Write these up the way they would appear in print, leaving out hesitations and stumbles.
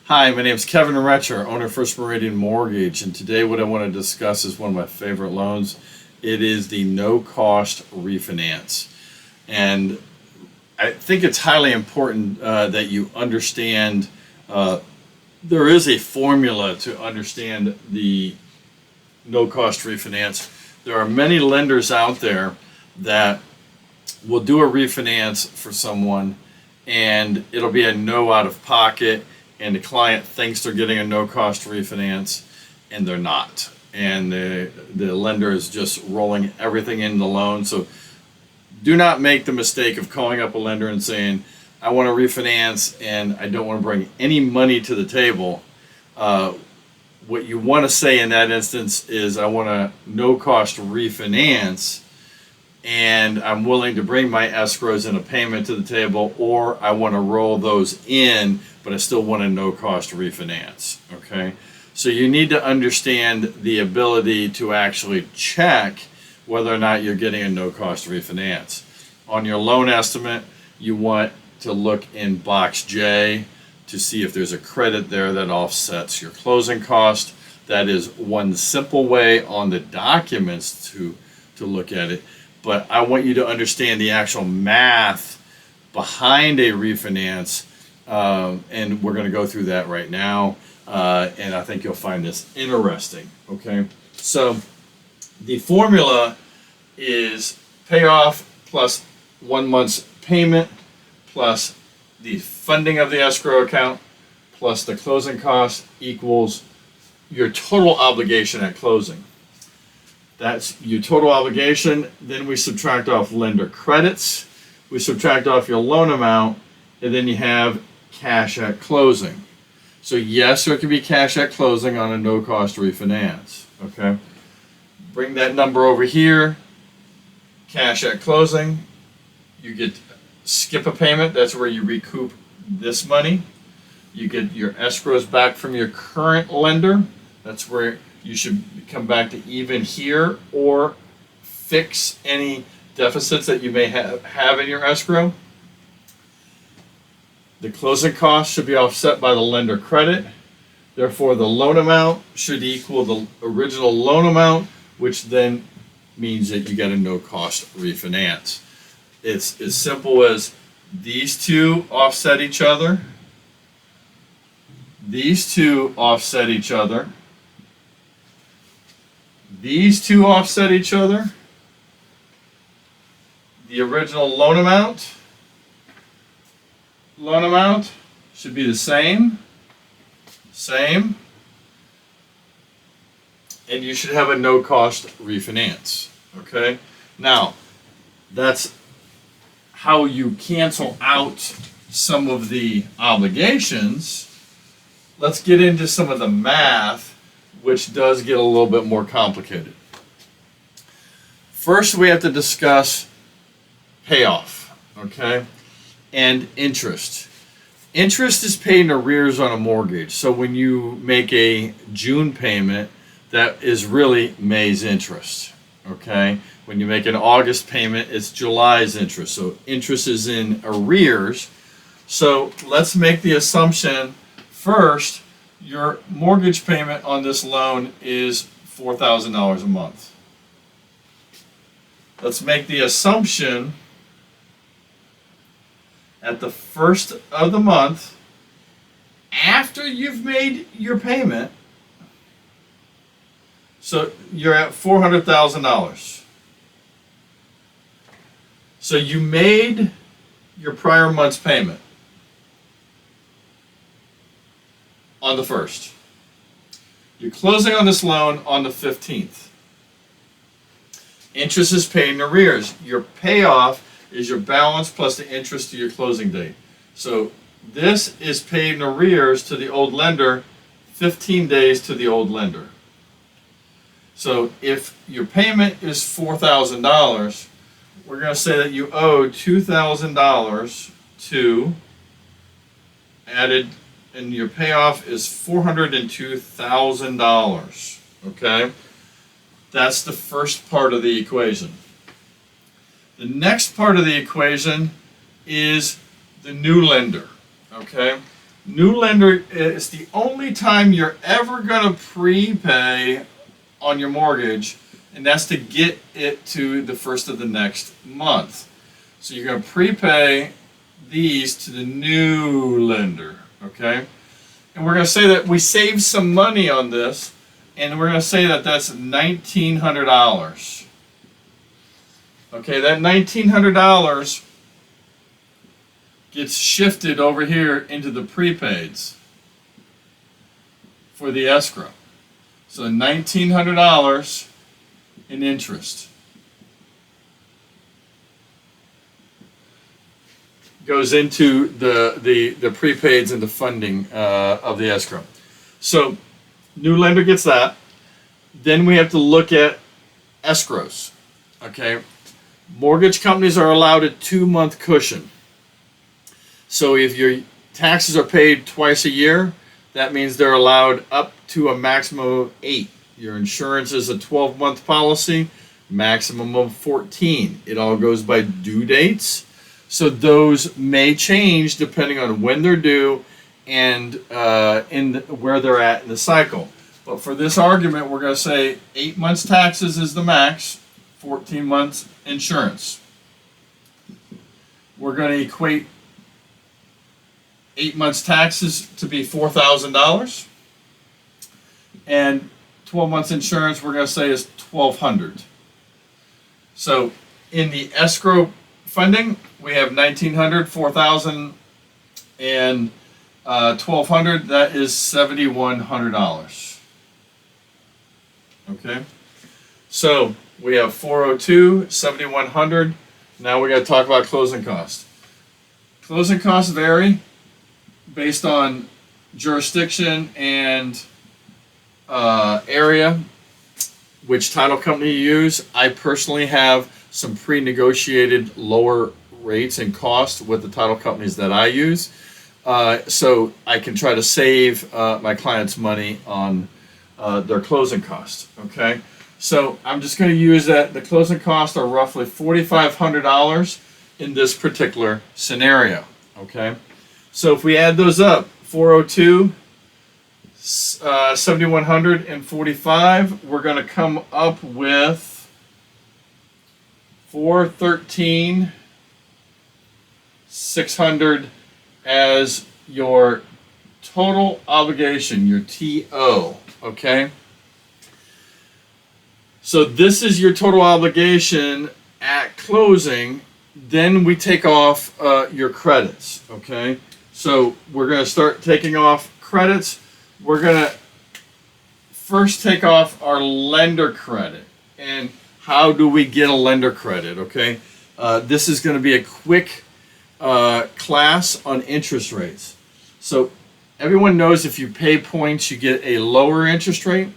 Hi, my name is Kevin Retscher, owner of First Meridian Mortgage, and today what I want to discuss is one of my favorite loans. It is the no-cost refinance. And I think it's highly important that you understand there is a formula to understand the no-cost refinance. There are many lenders out there that will do a refinance for someone and it'll be a no out of pocket, and the client thinks they're getting a no-cost refinance and they're not. And the lender is just rolling everything in the loan. So do not make the mistake of calling up a lender and saying, I want to refinance and I don't want to bring any money to the table. What you want to say in that instance is, I want a no-cost refinance and I'm willing to bring my escrows and a payment to the table, or I want to roll those in, but I still want a no-cost refinance, okay? So you need to understand the ability to actually check whether or not you're getting a no-cost refinance. On your loan estimate, you want to look in box J to see if there's a credit there that offsets your closing cost. That is one simple way on the documents to look at it. But I want you to understand the actual math behind a refinance, and we're going to go through that right now, and I think you'll find this interesting, okay? So the formula is payoff plus 1 month's payment plus the funding of the escrow account plus the closing cost equals your total obligation at closing. That's your total obligation. Then we subtract off lender credits, we subtract off your loan amount, and then you have cash at closing. So yes, there can be cash at closing on a no-cost refinance, okay? Bring that number over here, cash at closing. You get skip a payment, that's where you recoup this money. You get your escrows back from your current lender, that's where you should come back to even here, or fix any deficits that you may have in your escrow. The closing costs should be offset by the lender credit. Therefore, the loan amount should equal the original loan amount, which then means that you get a no-cost refinance. It's as simple as these two offset each other. These two offset each other. These two offset each other. The original loan amount should be the same, and you should have a no-cost refinance, okay? Now, that's how you cancel out some of the obligations. Let's get into some of the math, which does get a little bit more complicated. First, we have to discuss payoff, okay, and interest. Interest is paid in arrears on a mortgage. So when you make a June payment, that is really May's interest, okay? When you make an August payment, it's July's interest. So interest is in arrears. So let's make the assumption first, your mortgage payment on this loan is $4,000 a month. Let's make the assumption at the first of the month, after you've made your payment, so you're at $400,000. So you made your prior month's payment on the 1st. You're closing on this loan on the 15th. Interest is paid in arrears. Your payoff is your balance plus the interest to your closing date. So this is paid in arrears to the old lender, 15 days to the old lender. So if your payment is $4,000, we're going to say that you owe $2,000 to added, and your payoff is $402,000, okay? That's the first part of the equation. The next part of the equation is the new lender, okay? New lender is the only time you're ever going to prepay on your mortgage, and that's to get it to the first of the next month. So you're going to prepay these to the new lender, okay? And we're going to say that we saved some money on this, and we're going to say that that's $1,900. Okay, that $1,900 gets shifted over here into the prepaids for the escrow. So $1,900 in interest goes into the prepaids and the funding of the escrow. So new lender gets that. Then we have to look at escrows. Okay, mortgage companies are allowed a 2-month cushion. So if your taxes are paid twice a year, that means they're allowed up to a maximum of 8. Your insurance is a 12-month policy, maximum of 14. It all goes by due dates. So those may change depending on when they're due and where they're at in the cycle. But for this argument, we're going to say 8 months taxes is the max, 14 months insurance. We're going to equate 8 months taxes to be $4,000, and 12 months insurance we're going to say is $1,200. So in the escrow funding, we have $1,900, $4,000, and $1,200. That is $7,100. Okay, so we have 402, 7,100. Now we got to talk about closing costs. Closing costs vary based on jurisdiction and area, which title company you use. I personally have some pre-negotiated lower rates and costs with the title companies that I use, so I can try to save my clients money on their closing costs. Okay, so I'm just going to use that. The closing costs are roughly $4,500 in this particular scenario. Okay, so if we add those up, 402, 7,145, we're going to come up with 413, 600 as your total obligation, your TO. Okay, so this is your total obligation at closing. Then we take off your credits. Okay, so we're going to start taking off credits. We're going to first take off our lender credit. And how do we get a lender credit? Okay, this is going to be a quick class on interest rates. So everyone knows if you pay points, you get a lower interest rate.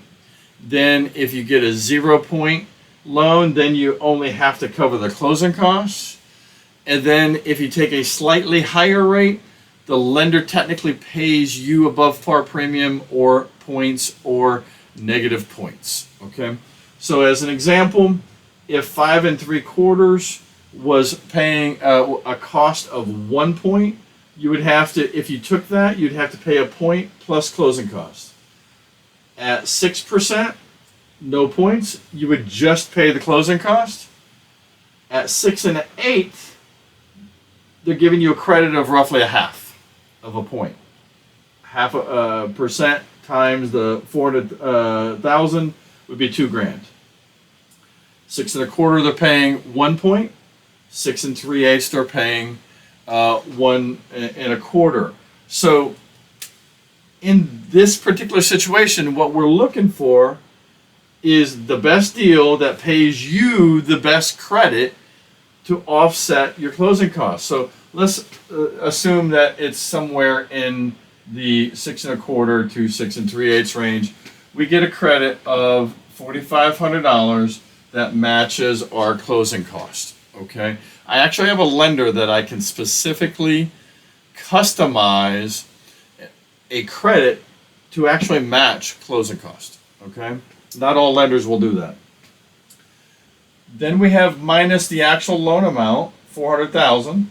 Then if you get a 0-point loan, then you only have to cover the closing costs. And then if you take a slightly higher rate, the lender technically pays you above par premium or points or negative points. Okay, so as an example, if 5 3/4 was paying a cost of 1 point, you would have to, if you took that, you'd have to pay a point plus closing costs. At 6%, no points, you would just pay the closing cost. At 6 1/8, they're giving you a credit of roughly a half of a point. Half a percent times the 400,000 would be $2,000. 6 1/4, they're paying 1 point. 6 3/8, they're paying 1 1/4. So in this particular situation, what we're looking for is the best deal that pays you the best credit to offset your closing costs. So let's assume that it's somewhere in the 6 1/4 to 6 3/8 range. We get a credit of $4,500 that matches our closing cost. Okay, I actually have a lender that I can specifically customize a credit to actually match closing cost. Okay, not all lenders will do that. Then we have minus the actual loan amount, $400,000,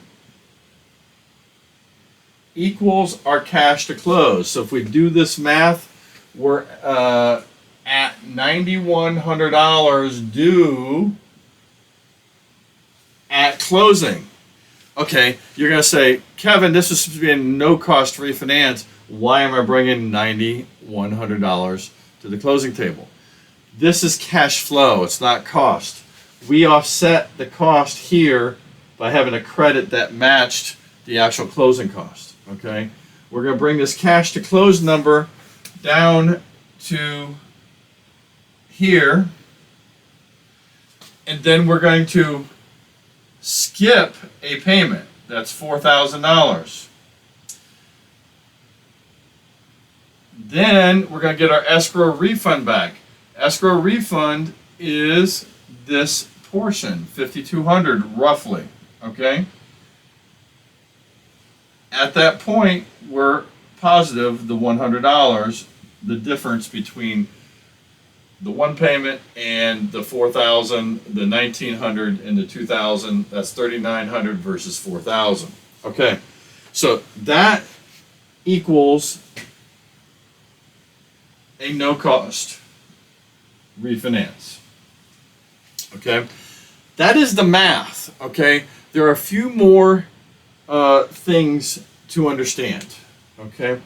equals our cash to close. So if we do this math, we're at $9,100 due at closing. Okay, you're going to say, Kevin, this is supposed to be a no-cost refinance. Why am I bringing $9,100 to the closing table? This is cash flow. It's not cost. We offset the cost here by having a credit that matched the actual closing cost. Okay, we're going to bring this cash to close number down to here, and then we're going to skip a payment. That's $4,000. Then we're going to get our escrow refund back. Escrow refund is this portion, $5,200 roughly. Okay. At that point, we're positive the $100, the difference between the one payment and the $4,000, the $1,900 and the $2,000. That's $3,900 versus $4,000. Okay, so that equals a no-cost refinance. Okay, that is the math. Okay, there are a few more things to understand. Okay,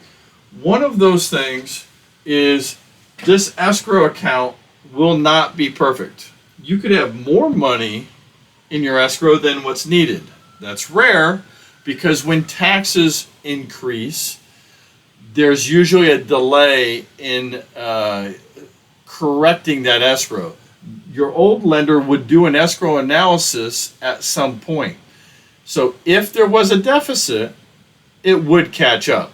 one of those things is this escrow account will not be perfect. You could have more money in your escrow than what's needed. That's rare because when taxes increase, there's usually a delay in correcting that escrow. Your old lender would do an escrow analysis at some point. So if there was a deficit, it would catch up.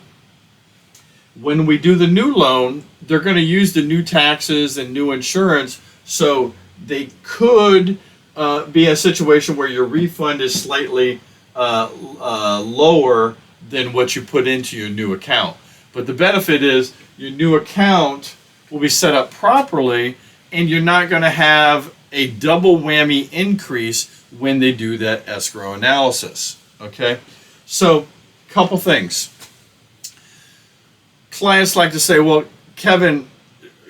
When we do the new loan, they're going to use the new taxes and new insurance, so they could be a situation where your refund is slightly lower than what you put into your new account. But the benefit is your new account will be set up properly, and you're not going to have a double whammy increase when they do that escrow analysis. Okay, so couple things. Clients like to say, well, Kevin,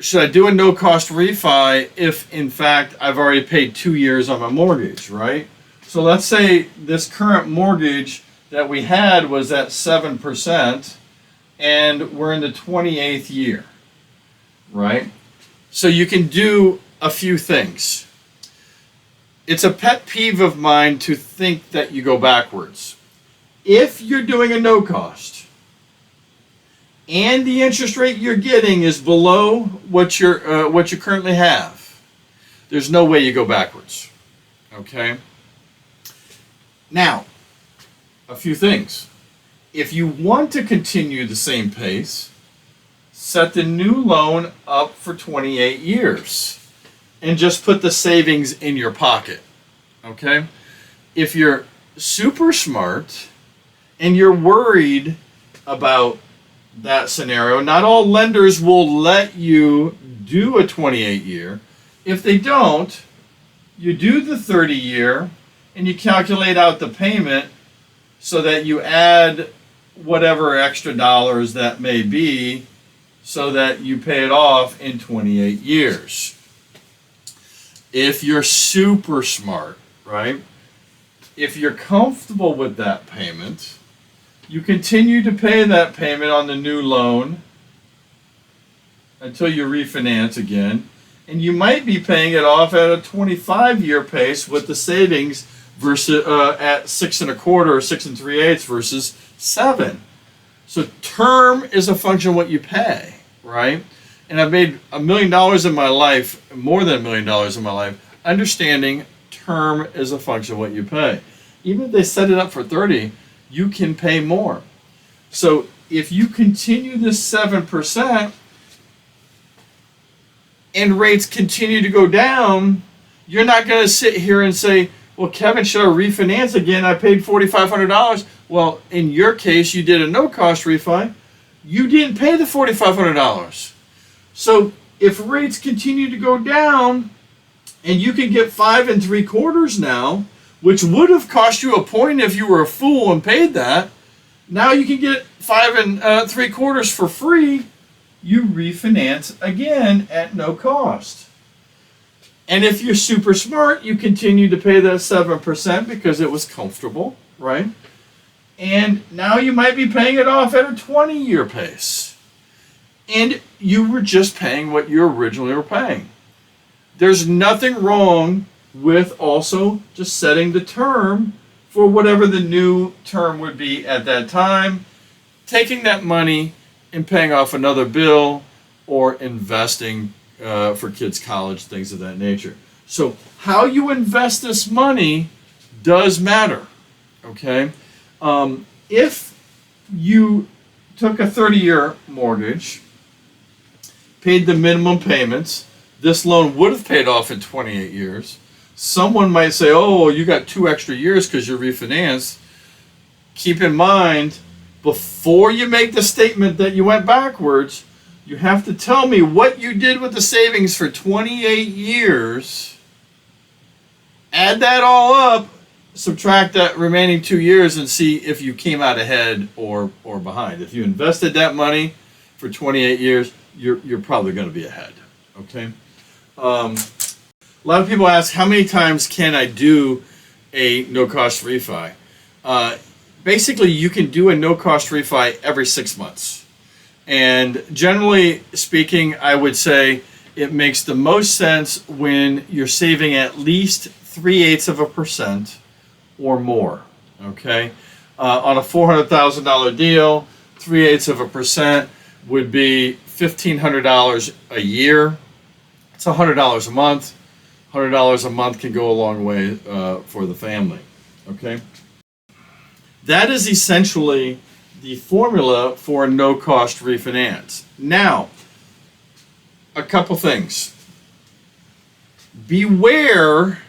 should I do a no-cost refi if, in fact, I've already paid 2 years on my mortgage, right? So let's say this current mortgage that we had was at 7%, and we're in the 28th year, right? So you can do a few things. It's a pet peeve of mine to think that you go backwards. If you're doing a no-cost, and the interest rate you're getting is below what you currently have, there's no way you go backwards. Okay? Now, a few things. If you want to continue the same pace, set the new loan up for 28 years and just put the savings in your pocket. Okay? If you're super smart and you're worried about that scenario, not all lenders will let you do a 28-year. If they don't, you do the 30-year and you calculate out the payment so that you add whatever extra dollars that may be so that you pay it off in 28 years. If you're super smart, right? If you're comfortable with that payment, you continue to pay that payment on the new loan until you refinance again, and you might be paying it off at a 25-year pace with the savings versus at 6 1/4 or 6 3/8 versus 7. So term is a function of what you pay, right? And I've made $1 million in my life, more than $1 million in my life, understanding term is a function of what you pay. Even if they set it up for 30, you can pay more. So if you continue this 7% and rates continue to go down, you're not going to sit here and say, well, Kevin, should I refinance again? I paid $4,500. Well, in your case, you did a no-cost refi. You didn't pay the $4,500. So if rates continue to go down and you can get 5 3/4 now, which would have cost you a point if you were a fool and paid that, Now you can get 5 3/4 for free. You refinance again at no cost. And if you're super smart, you continue to pay that 7% because it was comfortable, right? And now you might be paying it off at a 20-year pace. And you were just paying what you originally were paying. There's nothing wrong with also just setting the term for whatever the new term would be at that time, taking that money and paying off another bill or investing for kids' college, things of that nature. So how you invest this money does matter, okay? If you took a 30-year mortgage, paid the minimum payments, this loan would have paid off in 28 years. Someone might say, oh, you got 2 extra years because you're refinanced. Keep in mind, before you make the statement that you went backwards, you have to tell me what you did with the savings for 28 years. Add that all up, subtract that remaining 2 years, and see if you came out ahead or behind. If you invested that money for 28 years, you're probably going to be ahead. Okay. A lot of people ask, how many times can I do a no-cost refi? Basically, you can do a no-cost refi every 6 months. And generally speaking, I would say it makes the most sense when you're saving at least 0.3% or more. Okay, on a $400,000 deal, 0.3% would be $1,500 a year. It's $100 a month. $100 a month can go a long way for the family. Okay, that is essentially the formula for a no-cost refinance. Now, a couple things. Beware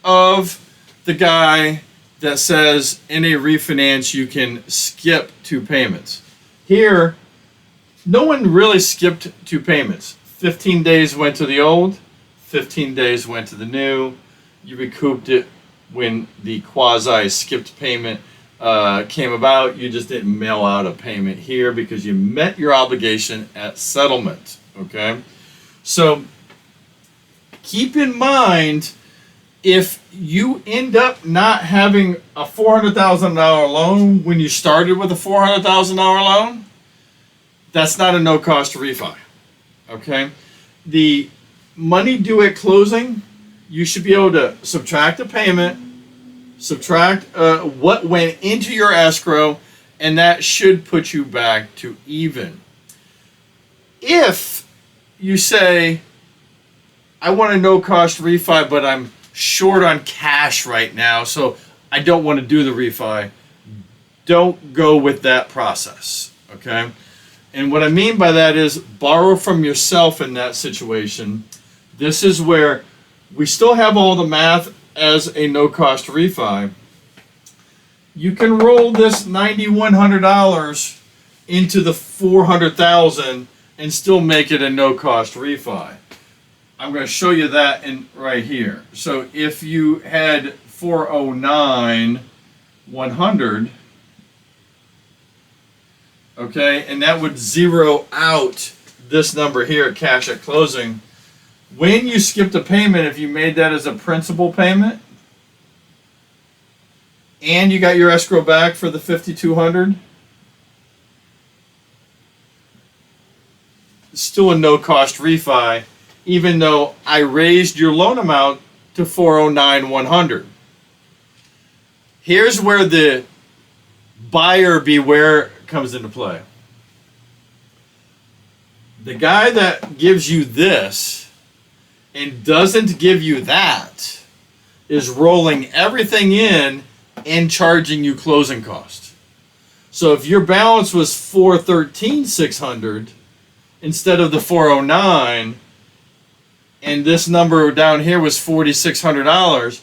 of the guy that says in a refinance you can skip 2 payments. Here, no one really skipped 2 payments. 15 days went to the old, 15 days went to the new. You recouped it when the quasi-skipped payment came about. You just didn't mail out a payment here because you met your obligation at settlement. Okay? So keep in mind, if you end up not having a $400,000 loan when you started with a $400,000 loan, that's not a no-cost refi. Okay? The money due at closing, you should be able to subtract the payment, subtract what went into your escrow, and that should put you back to even. If you say, I want a no-cost refi, but I'm short on cash right now, so I don't want to do the refi, don't go with that process, okay? And what I mean by that is borrow from yourself in that situation. This is where we still have all the math as a no-cost refi. You can roll this $9,100 into the $400,000 and still make it a no-cost refi. I'm going to show you that right here. So if you had 409,100, okay, and that would zero out this number here, cash at closing. When you skipped a payment, if you made that as a principal payment, and you got your escrow back for the $5,200, it's still a no-cost refi, even though I raised your loan amount to 409,100. Here's where the buyer beware comes into play. The guy that gives you this and doesn't give you that is rolling everything in and charging you closing costs. So if your balance was $413,600 instead of the $409, and this number down here was $4,600,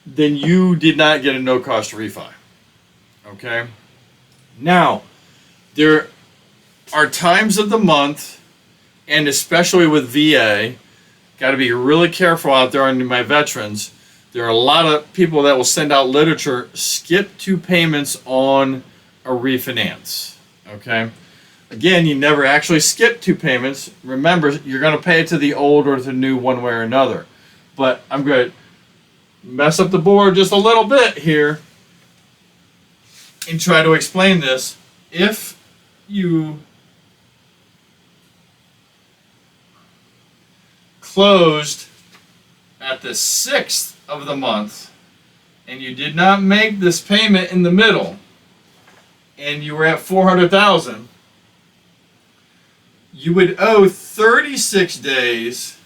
then you did not get a no-cost refi. Okay? Now, there are times of the month, and especially with VA, got to be really careful out there on my veterans. There are a lot of people that will send out literature, skip 2 payments on a refinance. Okay. Again, you never actually skip 2 payments. Remember, you're going to pay it to the old or to the new one way or another. But I'm going to mess up the board just a little bit here and try to explain this. If you closed at the 6th of the month and you did not make this payment in the middle and you were at $400,000, you would owe 36 days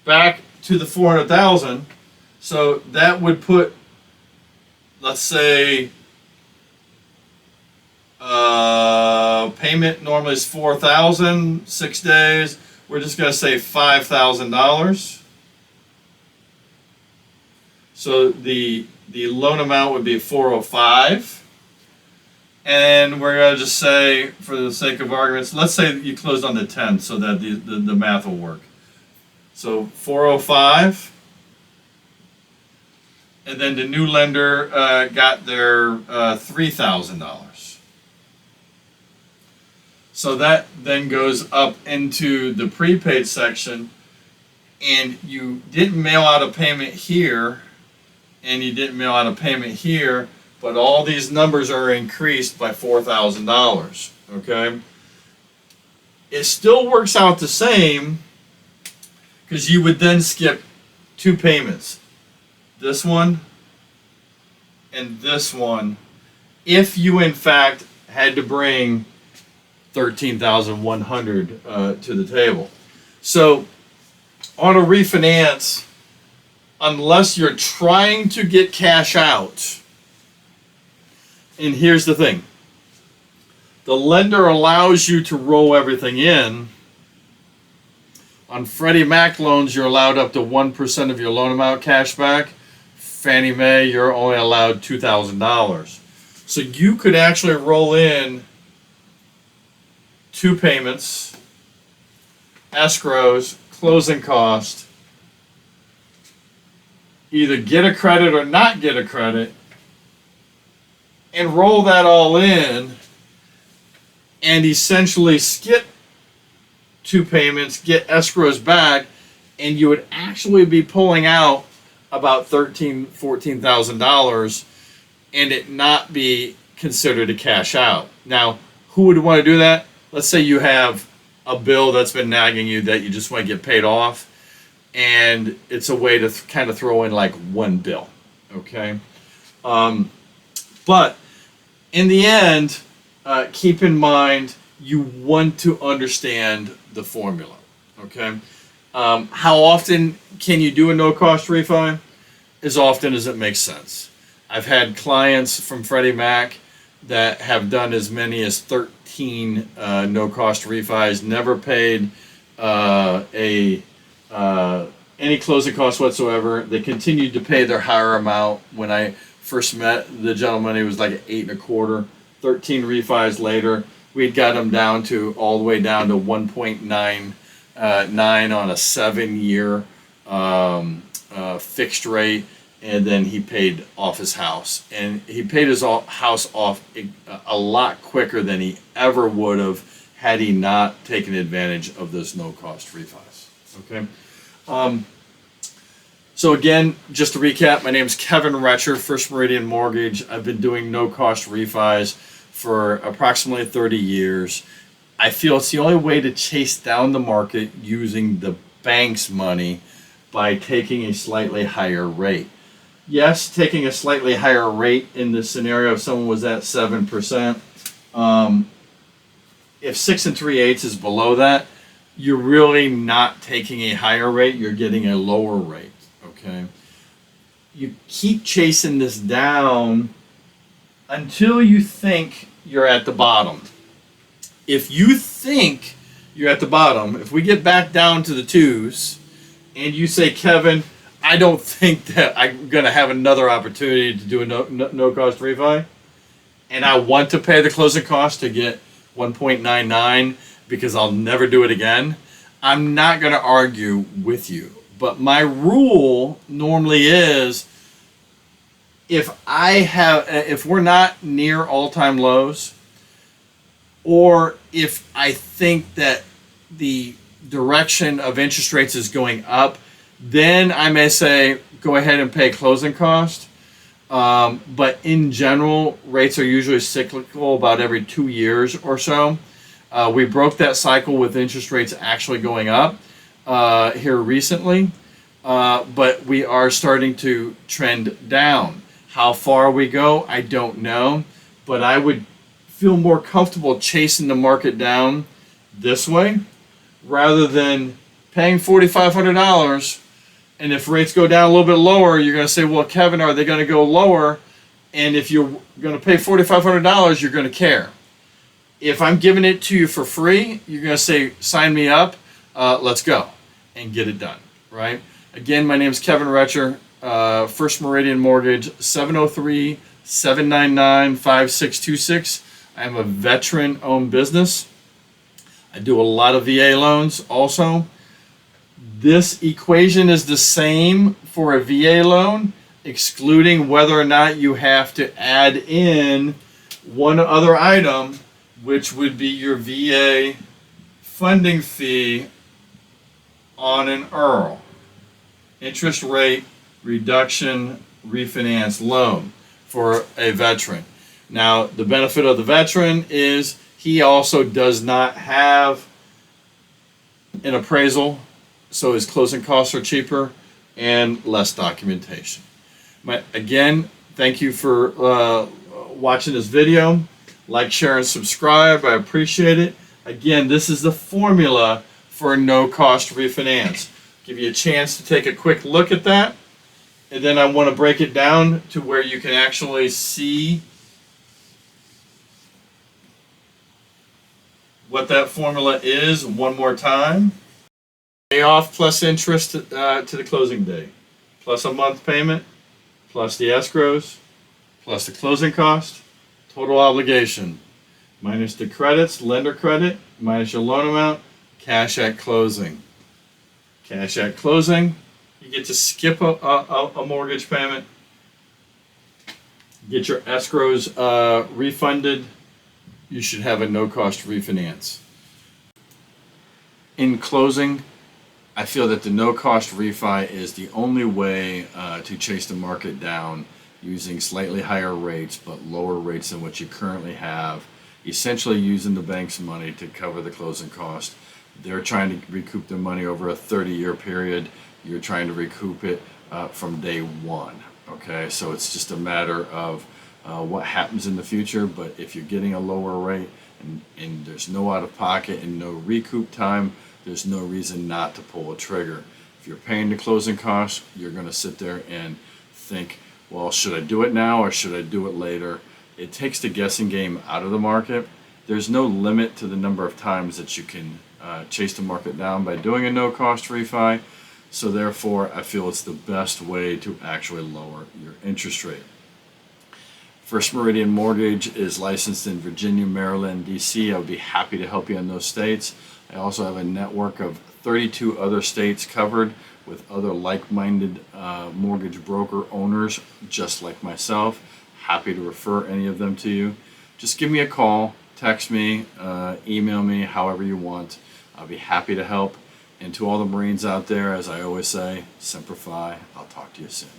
back to the $400,000. So that would put, let's say, payment normally is $4,000, 6 days. We're just going to say $5,000. So the loan amount would be $405. And we're going to just say, for the sake of arguments, let's say that you closed on the 10th so that the math will work. So $405. And then the new lender got their $3,000. So that then goes up into the prepaid section, and you didn't mail out a payment here, and you didn't mail out a payment here, but all these numbers are increased by $4,000. Okay? It still works out the same, because you would then skip 2 payments. This one and this one, if you in fact had to bring $13,100 to the table. So on a refinance, unless you're trying to get cash out, and here's the thing, the lender allows you to roll everything in. On Freddie Mac loans, you're allowed up to 1% of your loan amount cash back. Fannie Mae, you're only allowed $2,000. So you could actually roll in 2 payments, escrows, closing cost, either get a credit or not get a credit, and roll that all in and essentially skip 2 payments, get escrows back, and you would actually be pulling out about $14,000 and it not be considered a cash out. Now, who would want to do that? Let's say you have a bill that's been nagging you that you just want to get paid off, and it's a way to kind of throw in like one bill, okay? But in the end, keep in mind you want to understand the formula, okay? How often can you do a no-cost refi? As often as it makes sense. I've had clients from Freddie Mac that have done as many as 13 no-cost refis, never paid any closing costs whatsoever. They continued to pay their higher amount. When I first met the gentleman, he was like 8.25. 13 refis later, we'd got him down to all the way down to 1.99 on a 7-year fixed rate, and then he paid off his house. And he paid his house off a lot quicker than he ever would have had he not taken advantage of those no-cost refis. Okay. So again, just to recap, my name is Kevin Retscher, First Meridian Mortgage. I've been doing no-cost refis for approximately 30 years. I feel it's the only way to chase down the market using the bank's money by taking a slightly higher rate. Yes, taking a slightly higher rate in the scenario if someone was at 7%. If 6 3/8 is below that, you're really not taking a higher rate, you're getting a lower rate, okay? You keep chasing this down until you think you're at the bottom. If you think you're at the bottom, if we get back down to the 2s, and you say, Kevin, I don't think that I'm going to have another opportunity to do a no-cost refi, and I want to pay the closing cost to get 1.99 because I'll never do it again, I'm not going to argue with you. But my rule normally is if we're not near all-time lows, or if I think that the direction of interest rates is going up, then I may say go ahead and pay closing cost. But in general, rates are usually cyclical about every 2 years or so. We broke that cycle with interest rates actually going up here recently, but we are starting to trend down. How far we go, I don't know, but I would feel more comfortable chasing the market down this way rather than paying $4,500. And if rates go down a little bit lower, you're going to say, well, Kevin, are they going to go lower? And if you're going to pay $4,500, you're going to care. If I'm giving it to you for free, you're going to say, sign me up, let's go and get it done, right? Again, my name is Kevin Retscher, First Meridian Mortgage, 703-799-5626. I am a veteran-owned business. I do a lot of VA loans also. This equation is the same for a VA loan, excluding whether or not you have to add in one other item, which would be your VA funding fee on an IRL, interest rate reduction refinance loan for a veteran. Now, the benefit of the veteran is he also does not have an appraisal, so his closing costs are cheaper and less documentation. Again, thank you for watching this video. Like, share, and subscribe. I appreciate it. Again, this is the formula for a no-cost refinance. Give you a chance to take a quick look at that, and then I want to break it down to where you can actually see what that formula is one more time. Payoff plus interest to the closing day, plus a month payment, plus the escrows, plus the closing cost, total obligation, minus the credits, lender credit, minus your loan amount, cash at closing. Cash at closing, you get to skip a mortgage payment, get your escrows refunded. You should have a no-cost refinance. In closing, I feel that the no-cost refi is the only way to chase the market down using slightly higher rates but lower rates than what you currently have, essentially using the bank's money to cover the closing cost. They're trying to recoup their money over a 30-year period. You're trying to recoup it from day one. Okay, so it's just a matter of what happens in the future, but if you're getting a lower rate and there's no out-of-pocket and no recoup time, there's no reason not to pull a trigger. If you're paying the closing costs, you're going to sit there and think, well, should I do it now or should I do it later? It takes the guessing game out of the market. There's no limit to the number of times that you can chase the market down by doing a no-cost refi. So therefore, I feel it's the best way to actually lower your interest rate. First Meridian Mortgage is licensed in Virginia, Maryland, DC. I would be happy to help you in those states. I also have a network of 32 other states covered with other like-minded mortgage broker owners just like myself. Happy to refer any of them to you. Just give me a call, text me, email me, however you want. I'll be happy to help. And to all the Marines out there, as I always say, Semper Fi. I'll talk to you soon.